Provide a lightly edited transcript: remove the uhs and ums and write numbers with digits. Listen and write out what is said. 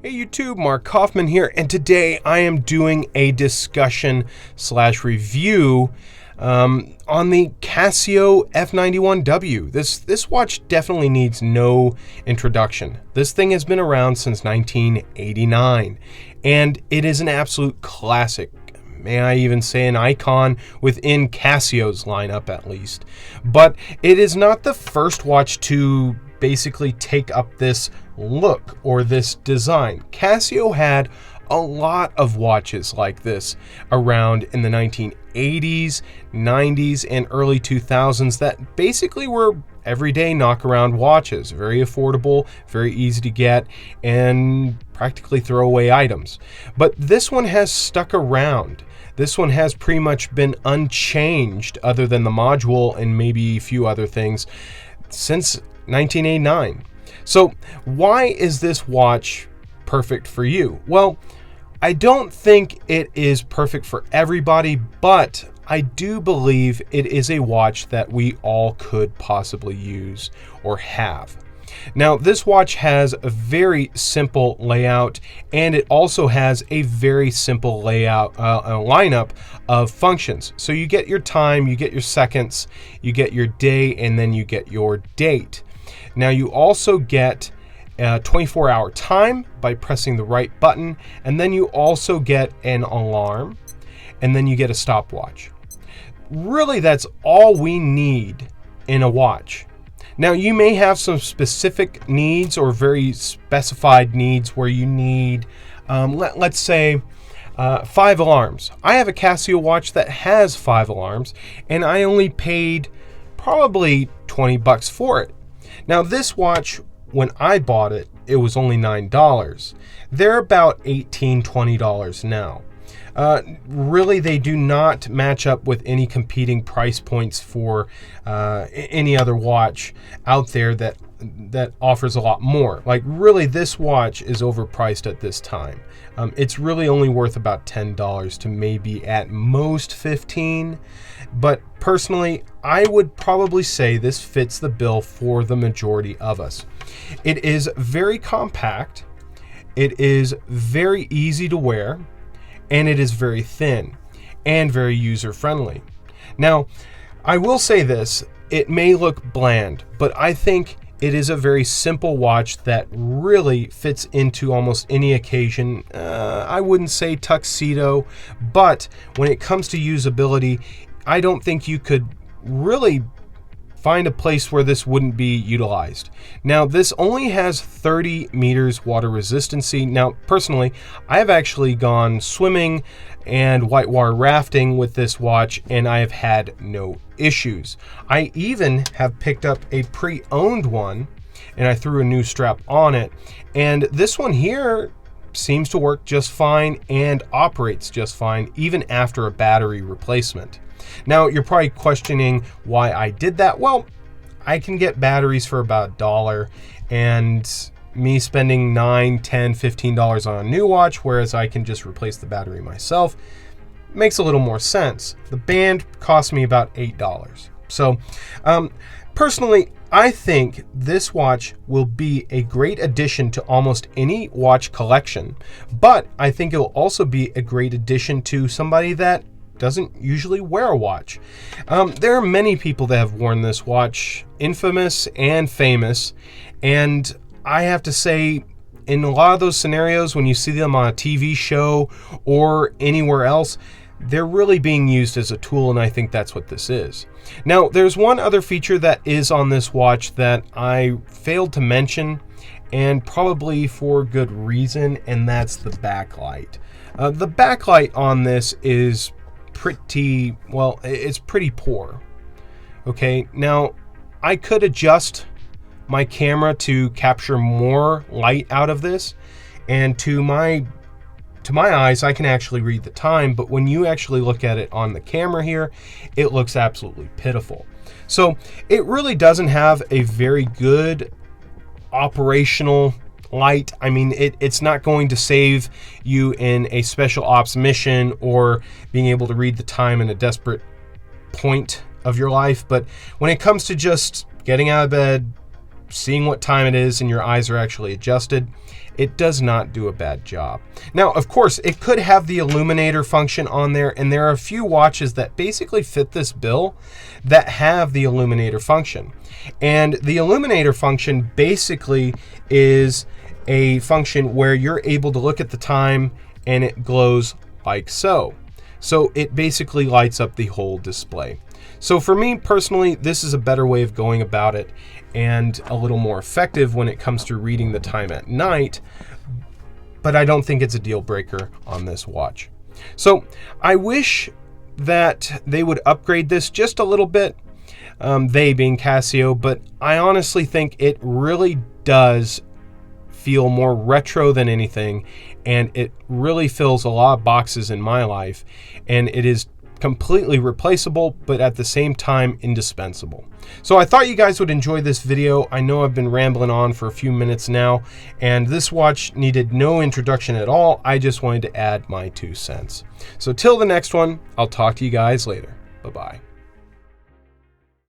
Hey YouTube, Mark Coffman here, and today I am doing a discussion / review on the Casio F-91W. This watch definitely needs no introduction. This thing has been around since 1989, and it is an absolute classic. May I even say an icon within Casio's lineup at least. But it is not the first watch to basically take up this look or this design. Casio had a lot of watches like this around in the 1980s, 90s, and early 2000s that basically were everyday knock-around watches. Very affordable, very easy to get, and practically throwaway items. But this one has stuck around. This one has pretty much been unchanged other than the module and maybe a few other things since 1989. So why is this watch perfect for you? Well, I don't think it is perfect for everybody, but I do believe it is a watch that we all could possibly use or have. Now, this watch has a very simple layout, and it also has a very simple layout, lineup of functions. So you get your time, you get your seconds, you get your day, and then you get your date. Now, you also get 24-hour time by pressing the right button, and then you also get an alarm, and then you get a stopwatch. Really, that's all we need in a watch. Now, you may have some specific needs or very specified needs where you need, let's say, 5 alarms. I have a Casio watch that has 5 alarms, and I only paid probably $20 for it. Now, this watch, when I bought it, it was only $9. They're about $18, $20 now. Really, they do not match up with any competing price points for any other watch out there that offers a lot more. Like, really, this watch is overpriced at this time. It's really only worth about $10 to maybe at most $15. But personally, I would probably say this fits the bill for the majority of us. It is very compact. It is very easy to wear. And it is very thin and very user-friendly. Now, I will say this, it may look bland, but I think it is a very simple watch that really fits into almost any occasion. I wouldn't say tuxedo, but when it comes to usability, I don't think you could really find a place where this wouldn't be utilized. Now, this only has 30 meters water resistancy. Now, personally, I have actually gone swimming and whitewater rafting with this watch, and I have had no issues. I even have picked up a pre-owned one, and I threw a new strap on it, and this one here seems to work just fine and operates just fine, even after a battery replacement. Now, you're probably questioning why I did that. Well, I can get batteries for about $1, and me spending $9, $10, $15 on a new watch, whereas I can just replace the battery myself, makes a little more sense. The band cost me about $8. So, personally, I think this watch will be a great addition to almost any watch collection, but I think it will also be a great addition to somebody that doesn't usually wear a watch. There are many people that have worn this watch, infamous and famous, and I have to say, in a lot of those scenarios, when you see them on a TV show or anywhere else, they're really being used as a tool, and I think that's what this is. Now, there's one other feature that is on this watch that I failed to mention, and probably for good reason, and that's the backlight. The backlight on this is pretty, well, it's pretty poor. Okay, now I could adjust my camera to capture more light out of this, and to my eyes, I can actually read the time, but when you actually look at it on the camera here, it looks absolutely pitiful. So it really doesn't have a very good operational light. I mean, it's not going to save you in a special ops mission or being able to read the time in a desperate point of your life, but when it comes to just getting out of bed, seeing what time it is, and your eyes are actually adjusted, it does not do a bad job. Now, of course, it could have the illuminator function on there, and there are a few watches that basically fit this bill that have the illuminator function. And the illuminator function basically is a function where you're able to look at the time and it glows like so. So it basically lights up the whole display. So for me personally, this is a better way of going about it and a little more effective when it comes to reading the time at night, but I don't think it's a deal breaker on this watch. So I wish that they would upgrade this just a little bit, they being Casio, but I honestly think it really does feel more retro than anything, and it really fills a lot of boxes in my life, and it is completely replaceable, but at the same time indispensable. So I thought you guys would enjoy this video. I know I've been rambling on for a few minutes now, and this watch needed no introduction at all. I just wanted to add my 2 cents. So till the next one, I'll talk to you guys later. Bye-bye.